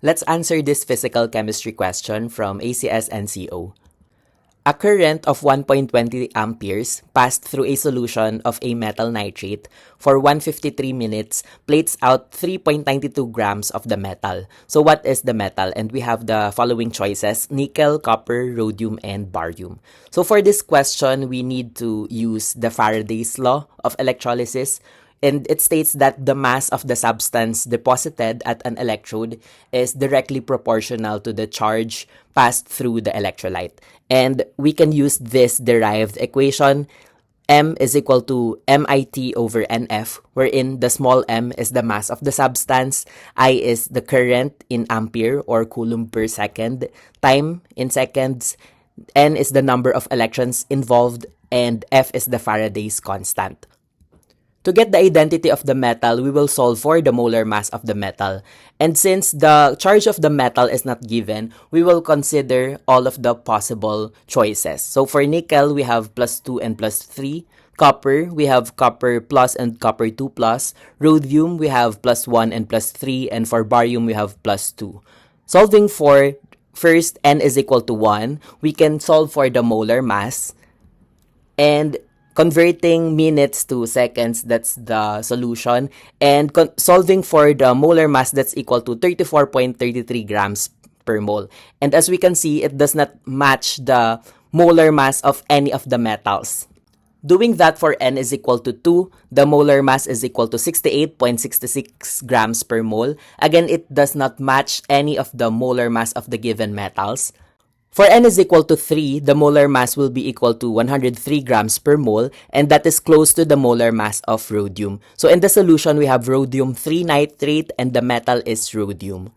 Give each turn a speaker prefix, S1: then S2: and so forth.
S1: Let's answer this physical chemistry question from ACS NCO. A current of 1.20 amperes passed through a solution of a metal nitrate for 153 minutes plates out 3.92 grams of the metal. So what is the metal? And we have the following choices: nickel, copper, rhodium, and barium. So for this question, we need to use the Faraday's law of electrolysis. And it states that the mass of the substance deposited at an electrode is directly proportional to the charge passed through the electrolyte. And we can use this derived equation. M is equal to MIT over NF, wherein the small m is the mass of the substance, I is the current in ampere or coulomb per second, time in seconds, N is the number of electrons involved, and F is the Faraday's constant. To get the identity of the metal, we will solve for the molar mass of the metal. And since the charge of the metal is not given, we will consider all of the possible choices. So for nickel, we have +2 and +3. Copper, we have copper plus and copper 2 plus. Rhodium, we have +1 and +3. And for barium, we have +2. Solving for first n is equal to 1, we can solve for the molar mass. And converting minutes to seconds, that's the solution. And solving for the molar mass, that's equal to 34.33 grams per mole. And as we can see, it does not match the molar mass of any of the metals. Doing that for N is equal to 2, the molar mass is equal to 68.66 grams per mole. Again, it does not match any of the molar mass of the given metals. For N is equal to 3, the molar mass will be equal to 103 grams per mole, and that is close to the molar mass of rhodium. So in the solution, we have rhodium 3 nitrate, and the metal is rhodium.